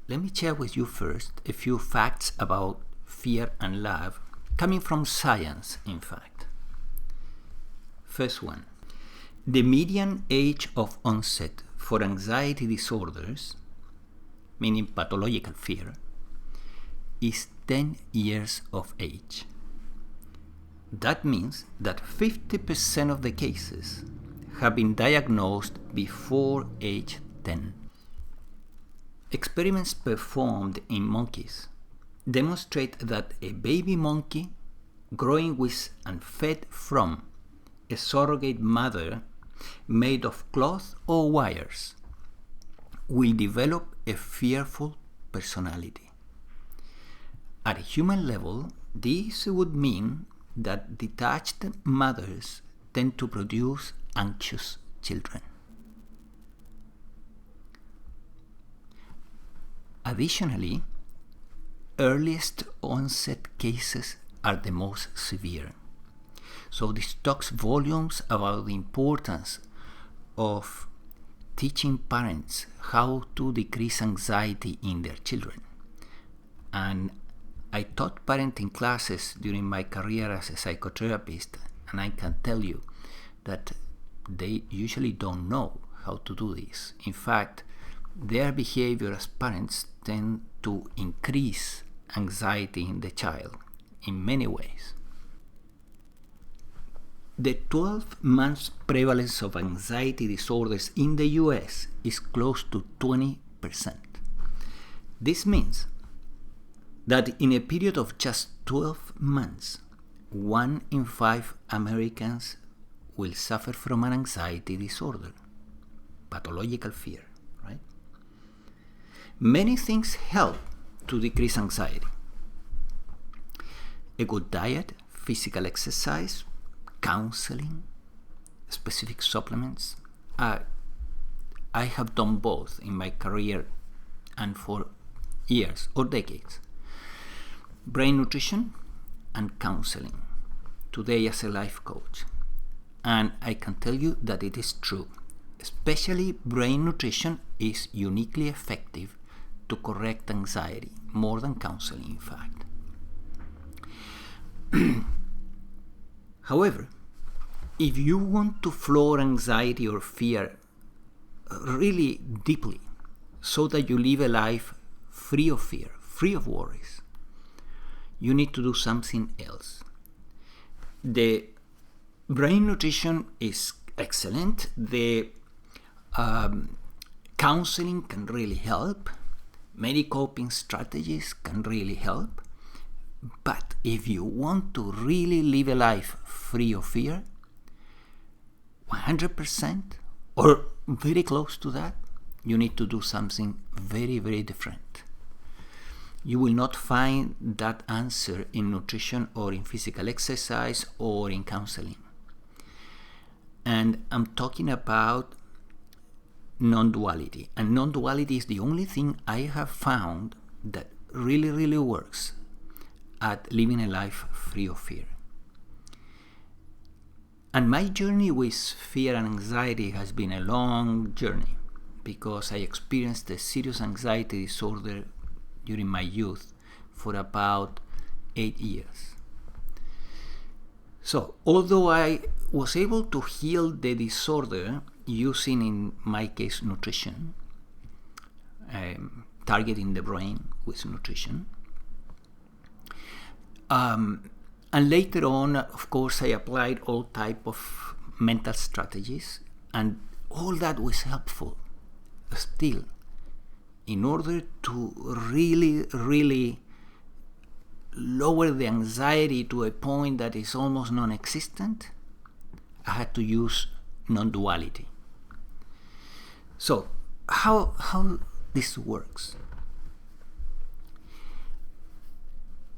let me share with you first a few facts about fear and love, coming from science, in fact. First one, the median age of onset for anxiety disorders, meaning pathological fear, is 10 years of age. That means that 50% of the cases have been diagnosed before age 10. Experiments performed in monkeys demonstrate that a baby monkey growing with and fed from a surrogate mother made of cloth or wires will develop a fearful personality. At a human level, this would mean that detached mothers tend to produce anxious children. Additionally, earliest onset cases are the most severe. So this talks volumes about the importance of teaching parents how to decrease anxiety in their children. And I taught parenting classes during my career as a psychotherapist, and I can tell you that they usually don't know how to do this. In fact, their behavior as parents tend to increase anxiety in the child in many ways. The 12 months prevalence of anxiety disorders in the US is close to 20%. This means that in a period of just 12 months, 1 in 5 Americans will suffer from an anxiety disorder, pathological fear, right? Many things help to decrease anxiety. A good diet, physical exercise, counseling, specific supplements. I have done both in my career and for years or decades. Brain nutrition and counseling. Today as a life coach. And I can tell you that it is true. Especially brain nutrition is uniquely effective to correct anxiety, more than counseling, in fact. However, if you want to floor anxiety or fear really deeply so that you live a life free of fear, free of worries, you need to do something else. The brain nutrition is excellent. The counseling can really help. Many coping strategies can really help. But if you want to really live a life free of fear, 100% or very close to that, you need to do something very, very different. You will not find that answer in nutrition or in physical exercise or in counseling. And I'm talking about non-duality. And non-duality is the only thing I have found that really, really works at living a life free of fear. And my journey with fear and anxiety has been a long journey because I experienced a serious anxiety disorder during my youth for about 8 years. So, although I was able to heal the disorder using, in my case, nutrition, targeting the brain with nutrition, and later on, of course, I applied all type of mental strategies, and all that was helpful. Still, in order to really, really lower the anxiety to a point that is almost non-existent, I had to use non-duality. So, how this works?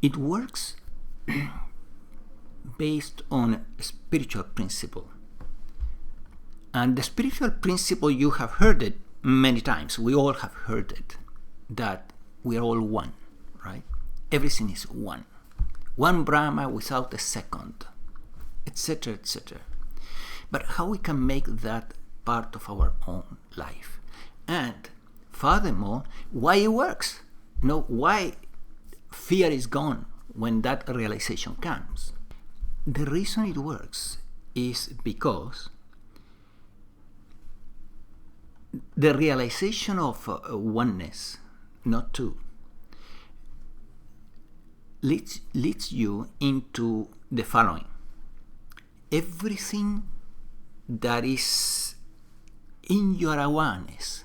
It works based on a spiritual principle. And the spiritual principle, you have heard it many times. We all have heard it, that we are all one, right? Everything is one. One Brahma without a second, etc., etc. But how we can make that part of our own life? And furthermore, why it works. Why fear is gone when that realization comes. The reason it works is because the realization of oneness, not two, leads you into the following. Everything that is in your awareness,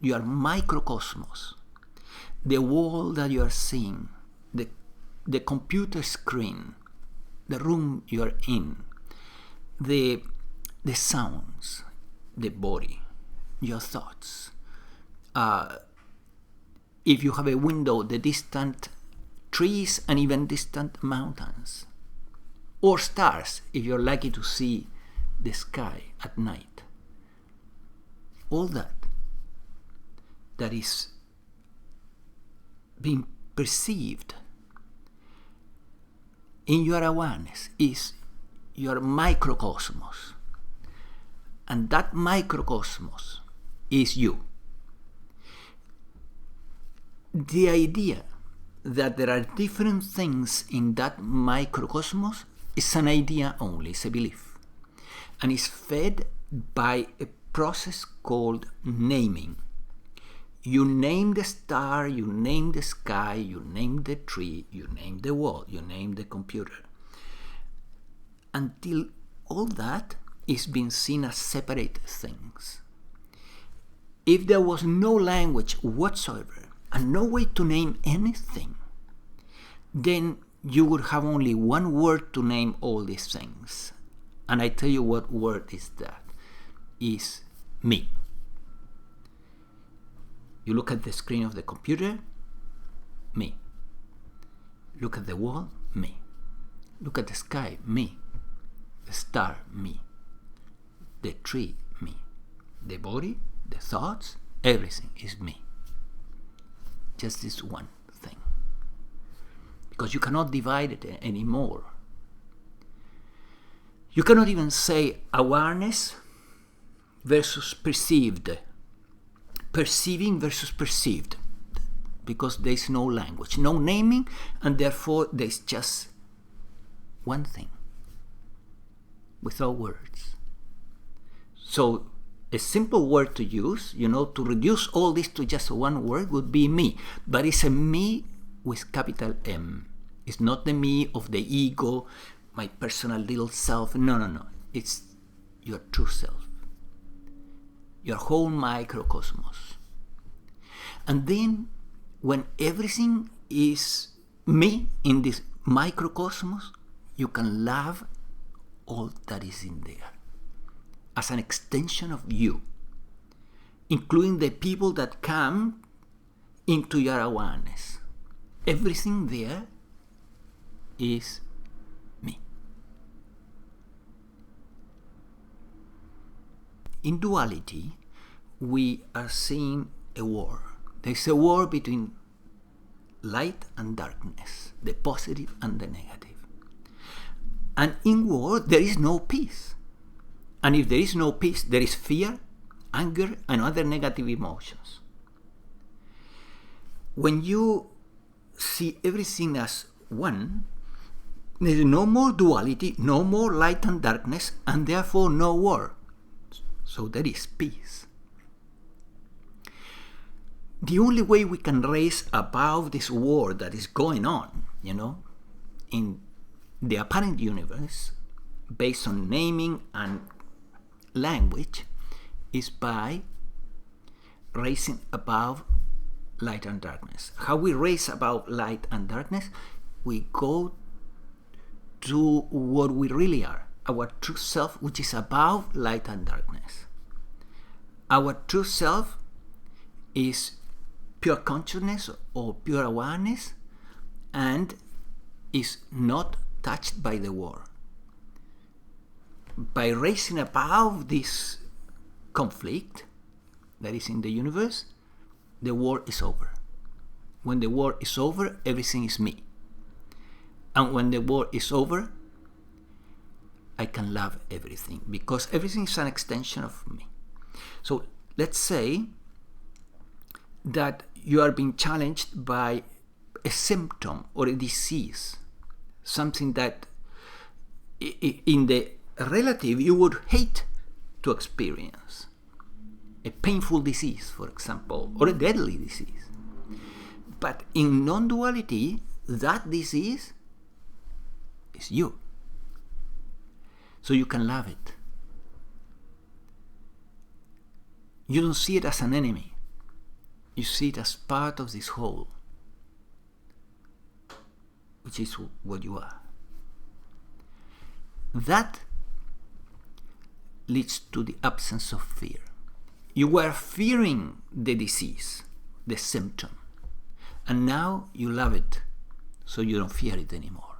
your microcosmos, the world that you are seeing, the computer screen, the room you are in, the sounds, the body, your thoughts. If you have a window, the distant trees and even distant mountains, or stars if you're lucky to see the sky at night. All that is being perceived in your awareness is your microcosmos. And that microcosmos is you. The idea that there are different things in that microcosmos is an idea only, it's a belief. And it's fed by a process called naming. You name the star, you name the sky, you name the tree, you name the wall, you name the computer. Until all that is being seen as separate things. If there was no language whatsoever and no way to name anything, then you would have only one word to name all these things. And I tell you what word is that. Is me. You look at the screen of the computer, me. Look at the wall, me. Look at the sky, me. The star, me. The tree, me. The body, the thoughts, everything is me. Just this one thing. Because you cannot divide it anymore. You cannot even say awareness versus perceived. Perceiving versus perceived, because there is no language, no naming, and therefore there is just one thing, without words. So a simple word to use, to reduce all this to just one word would be me, but it's a me with capital M. It's not the me of the ego, my personal little self. No. It's your true self. Your whole microcosmos. And then when everything is me in this microcosmos, you can love all that is in there as an extension of you, including the people that come into your awareness. Everything there is me. In duality, we are seeing a war. There's a war between light and darkness, the positive and the negative. And in war, there is no peace. And if there is no peace, there is fear, anger, and other negative emotions. When you see everything as one, there is no more duality, no more light and darkness, and therefore no war. So there is peace. The only way we can raise above this war that is going on, in the apparent universe, based on naming and language, is by raising above light and darkness. How we raise above light and darkness? We go to what we really are, our true self, which is above light and darkness. Our true self is pure consciousness or pure awareness and is not touched by the war. By raising above this conflict that is in the universe, the war is over. When the war is over, everything is me. And when the war is over, I can love everything, because everything is an extension of me. So let's say that you are being challenged by a symptom or a disease, something that in the relative you would hate to experience. A painful disease, for example, or a deadly disease. But in non-duality, that disease is you. So you can love it. You don't see it as an enemy. You see it as part of this whole, which is what you are. That leads to the absence of fear. You were fearing the disease, the symptom, and now you love it, so you don't fear it anymore,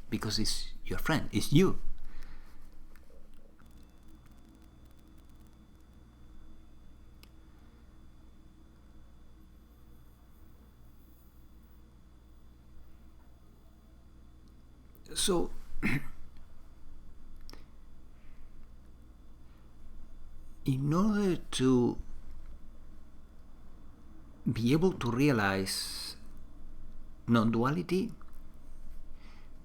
because it's your friend, it's you. So in order to be able to realize non-duality,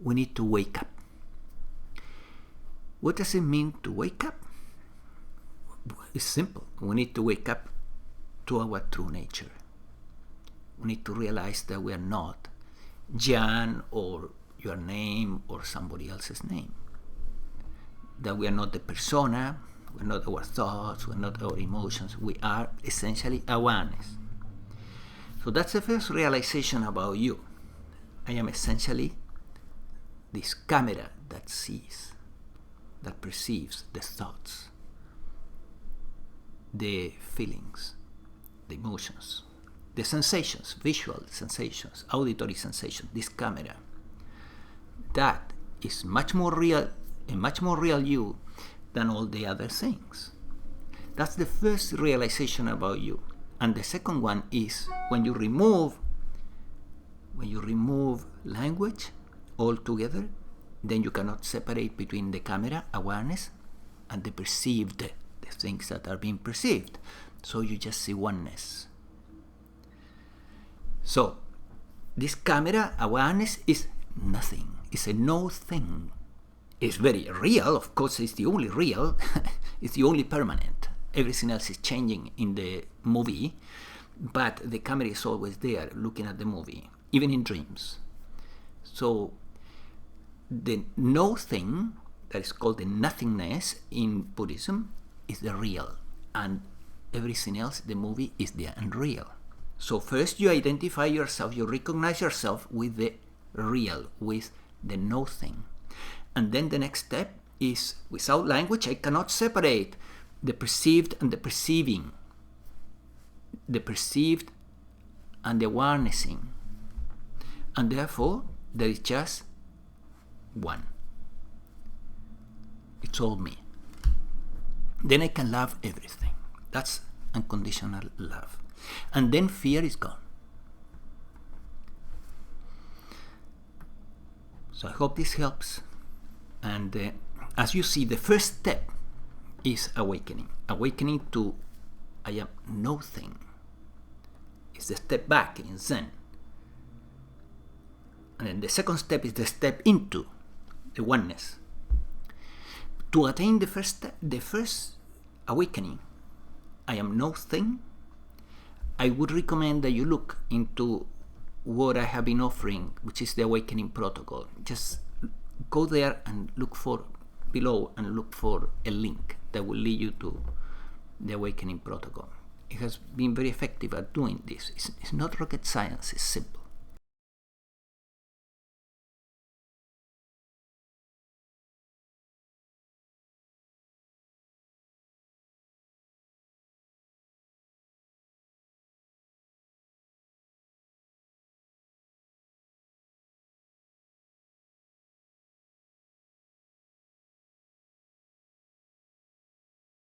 we need to wake up. What does it mean to wake up? It's simple. We need to wake up to our true nature. We need to realize that we are not Jan or your name or somebody else's name. That we are not the persona, we're not our thoughts, we're not our emotions. We are essentially awareness. So that's the first realization about you. I am essentially this camera that sees, that perceives the thoughts, the feelings, the emotions, the sensations, visual sensations, auditory sensations, this camera. That is much more real, a much more real you than all the other things. That's the first realization about you. And the second one is when you remove language altogether, then you cannot separate between the camera, awareness, and the perceived, the things that are being perceived. So you just see oneness. So this camera, awareness, is nothing. It's a no thing. It's very real, of course. It's the only real. It's the only permanent. Everything else is changing in the movie, but the camera is always there looking at the movie, even in dreams. So the no thing, that is called the nothingness in Buddhism, is the real, and everything else, the movie, is the unreal. So first you identify yourself, you recognize yourself with the real, with the no thing. And then the next step is, without language, I cannot separate the perceived and the perceiving, the perceived and the awarenessing. And therefore, there is just one. It's all me. Then I can love everything. That's unconditional love. And then fear is gone. So I hope this helps. And as you see, the first step is awakening. Awakening to I am no thing. It's the step back in Zen. And then the second step is the step into the oneness. To attain the first awakening, I am no thing, I would recommend that you look into what I have been offering, which is the awakening protocol. Just go there and look for below and look for a link that will lead you to the awakening protocol. It has been very effective at doing this. It's not rocket science, it's simple.